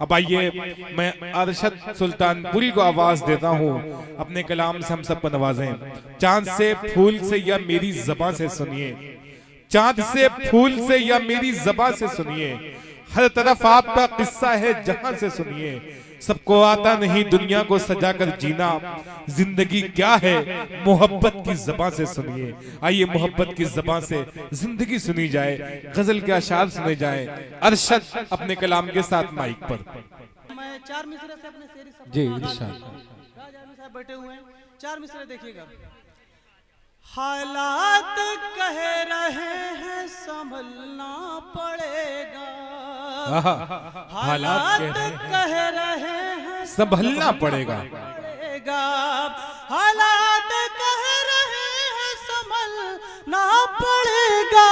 अब आइए मैं अरशद सुल्तानपुरी को आवाज देता हूँ, अपने कलाम से हम सब को नवाजें। चांद से फूल से या मेरी ज़बां से सुनिए, चांद से फूल से या मेरी ज़बां से सुनिए, हर तरफ आपका किस्सा है जहां से सुनिए। सबको आता नहीं दुनिया को सजा कर जीना, जिंदगी क्या है मोहब्बत की ज़बां से सुनिए। आइए मोहब्बत की ज़बां से जिंदगी सुनी जाए, गजल के अशार सुने जाए। अरशद अपने कलाम के साथ माइक पर। मैं चार मिसरे से अपने शेरी जी इरशाद। साहब बैठे हुए हैं, चार मिसरे देखिएगा। हालात कह रहे हैं संभलना पड़ेगा, हालात कह रहे हैं संभलना पड़ेगा, हालात कह रहे हैं संभलना पड़ेगा।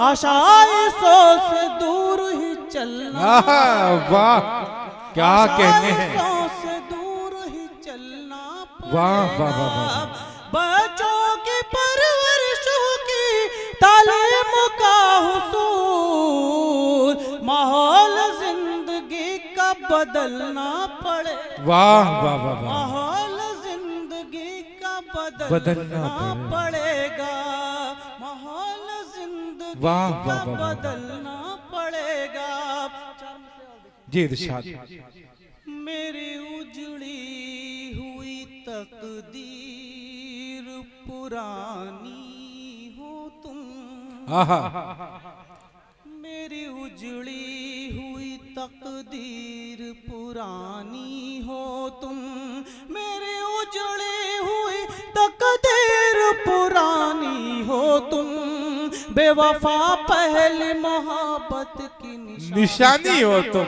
आशाइशों से दूर ही चलना, वाह क्या कहने हैं, से दूर ही चलना वाह वाह वाह वाह। बच्चों की परवरिश की तालीम का हुसूल, माहौल जिंदगी का बदलना पड़े। वाह वाह वाह वाह। माहौल जिंदगी का बदलना पड़ेगा, माहौल जिंदगी वाह का वाह वाह वाह। बदलना पड़ेगा। जी इरशाद। मेरी उजड़ी हुई तकदीर पुरानी हो तुम, आहा मेरी उजड़ी हुई तकदीर पुरानी हो तुम, मेरी उजड़ी हुई तकदीर पुरानी हो तुम। बेवफा पहली मोहब्बत की निशानी हो तुम,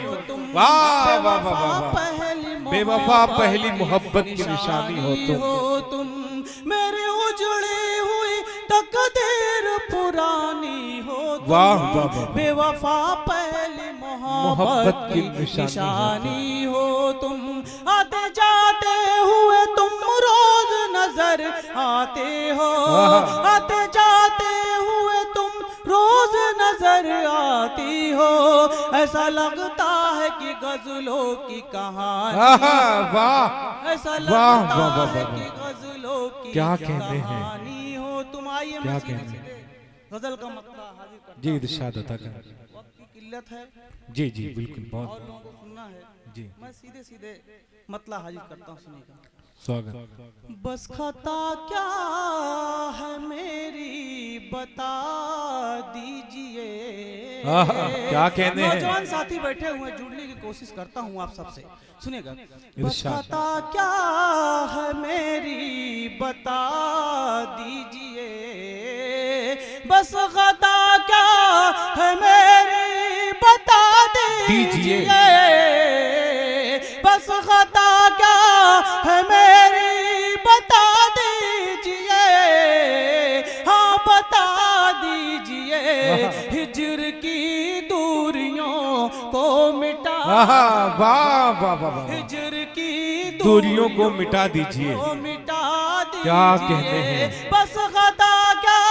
वाह वाह वाह वाह। पहली बेवफा पहली मोहब्बत की निशानी हो तुम। मेरी उजड़ी हुई तकदीर पुरानी हो तुम, वाह वाह वाह। बेवफा पहली मोहब्बत की निशानी हो तुम। आते जाते हुए तुम रोज नजर आते हो, आते जाते हुए तुम रोज नजर आती हो। ऐसा लगता है कि गजलों की कहानी, वाह ऐसा वाह लगता वाह वाह है वाह। कि गजलों की क्या कहने हैं, कहानी हो तुम। आइए क्या मैं कहने सीधे हैं। गजल का मतलब हाजिर करता जी हूं। इरशाद अता कर। वक्त की किल्लत है जी जी बिल्कुल, और बहुत लोगों को सुनना है, जी मैं सीधे सीधे मतलब हाजिर करता हूँ, सुनिएगा। स्वागत। बस खता क्या है मेरी बता दीजिए। क्या कहने हैं। नौजवान साथी बैठे हुए हैं, जुड़ने की कोशिश करता हूँ आप सबसे, सुनिएगा। बस इरशाद। खता क्या है मेरी बता दीजिए, बस खता क्या है मेरी बता दीजिए। बस खता क्या है मेरी बता दीजिए, हाँ बता दीजिए। हिज्र की दूरियों को मिटा, वाह वाह वाह वाह। हिज्र की दूरियों को मिटा दीजिए, मिटा दीजिए। क्या कहते हैं। बस खता क्या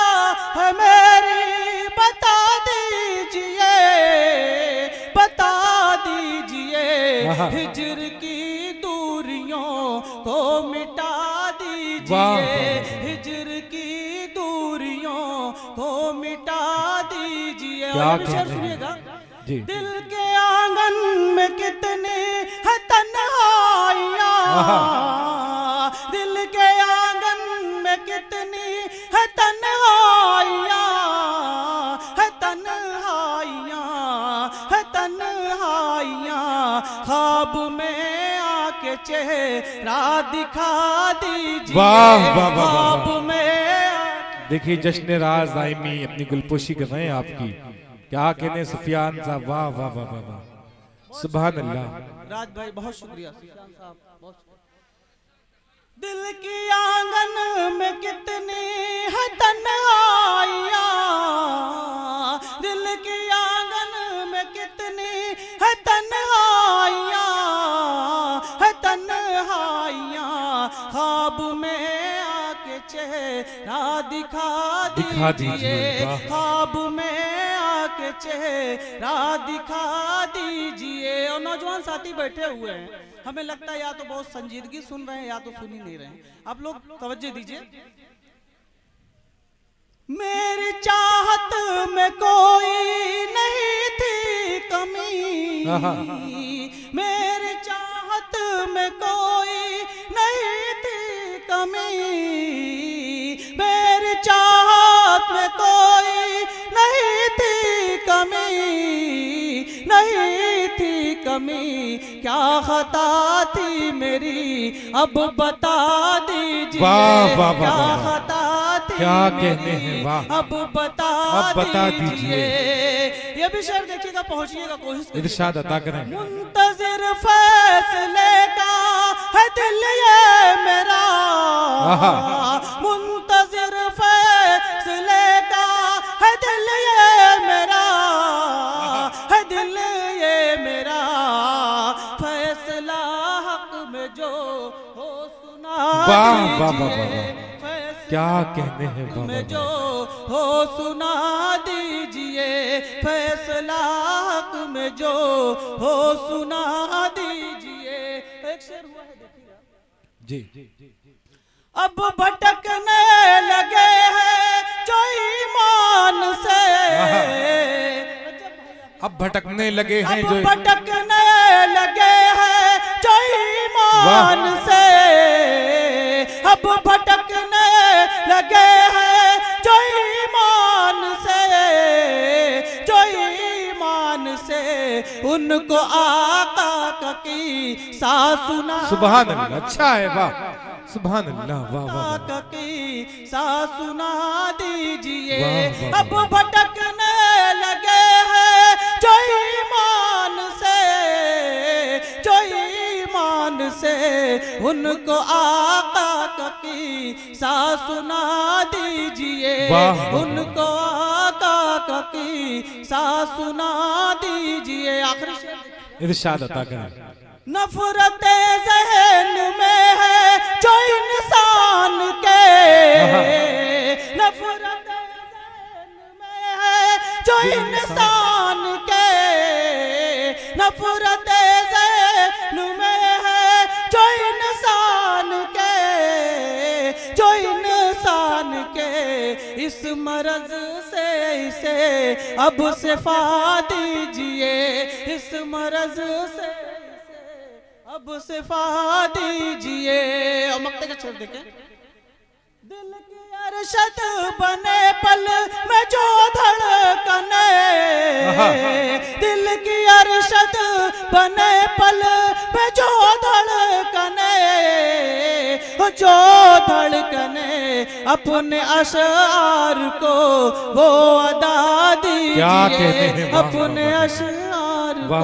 है मेरी बता दीजिए, बता दीजिए। हिज्र की दूरियों को मिटा दीजिए, हिज्र की दूरियों को मिटा दीजिए। क्या और कहते हैं। सुनिएगा। जी दिल के आंगन में कितने है तन्हाइयाँ, दिल के आंगन में कितनी है तन्हाइयाँ, है तन्हाइयाँ, है तन्हाइयाँ। ख्वाब में आके चेहरा दिखा दीजिए, वाह वाह वाह वाह। ख्वाब में। देखिए जश्न राज दाइमी अपनी गुलपोशी कर रहे हैं आपकी, क्या कहने सुफियान साहब, वाह वाह वाह वाह वाह। सुभान अल्लाह। राज भाई बहुत शुक्रिया, सुफियान साहब बहुत शुक्रिया। दिल की आंगन में कितनी है तन्हाइयाँ, दिल की आंगन में कितनी है तन्हाइयाँ, है तन्हाइयाँ। ख्वाब में आके चेहरा दिखा दिखा दीजिए, दीजिए, वाह। ख्वाब में आके के चेहरा दिखा दीजिए। और नौजवान साथी बैठे हुए हैं, हमें लगता है या तो बहुत संजीदगी सुन रहे हैं या तो सुन ही नहीं रहे हैं। आप लोग तवज्जो दीजिए। मेरी चाहत में कोई नहीं थी कमी, मेरी चाहत में कोई नहीं थी कमी, मेरी चाहत में कोई नहीं थी कमी, नहीं थी कमी। क्या खता थी मेरी अब बता दीजिए। वाह वाह वाह, क्या खता थी क्या कहने हैं, वाह। अब बता दीजिए। ये भी शेर देखिएगा, पहुंचिएगा, कोशिश कीजिएगा। इरशाद अता करें। मुंतजिर फैसले का है दिल ये मेरा, मुंतजिर फैसले का है दिल ये मेरा, है दिल ये मेरा। फैसला हक में जो हो सुना दीजिए। क्या कहने हैं में जो हो सुना दीजिए। फैसला हक में जो हो सुना दीजिए। एक शेर हुआ है, देखिएगा जी। अब भटकने लगे हैं जो ईमान से, अब भटकने लगे हैं अब जो, भटकने लगे हैं जो ईमान से, अब भटकने लगे हैं जो ईमान से, जो ईमान से। उनको आका की सासुना, सुभान अल्लाह, अच्छा है, वाह सुभान अल्लाह, वाह वाह। आका की सासुना दीजिए। वाह, वाह, अब भटकने लगे हैं जो ईमान से, जो ईमान से। उनको आका की सासुना दीजिए। उनको आका की सासुना दीजिए। आखिरी शेर इरशाद अता करें। नफरत ज़हन में है जो इंसान के, नफरत ज़हन में है जो इंसान के, नफरत ज़हन में है जो इंसान के, जो इंसान के। इस मरज से इसे अब शिफा दीजिए। इस मरज से अब शिफा दीजिए। और मक्ते का शेर देखें। दिल की अरशद बने पल में जो धड़कने, दिल की अरशद बने पल में जो धड़कने, जो धड़कने। अपने अशआर को वो अदा दीजिए। अपने अशआर को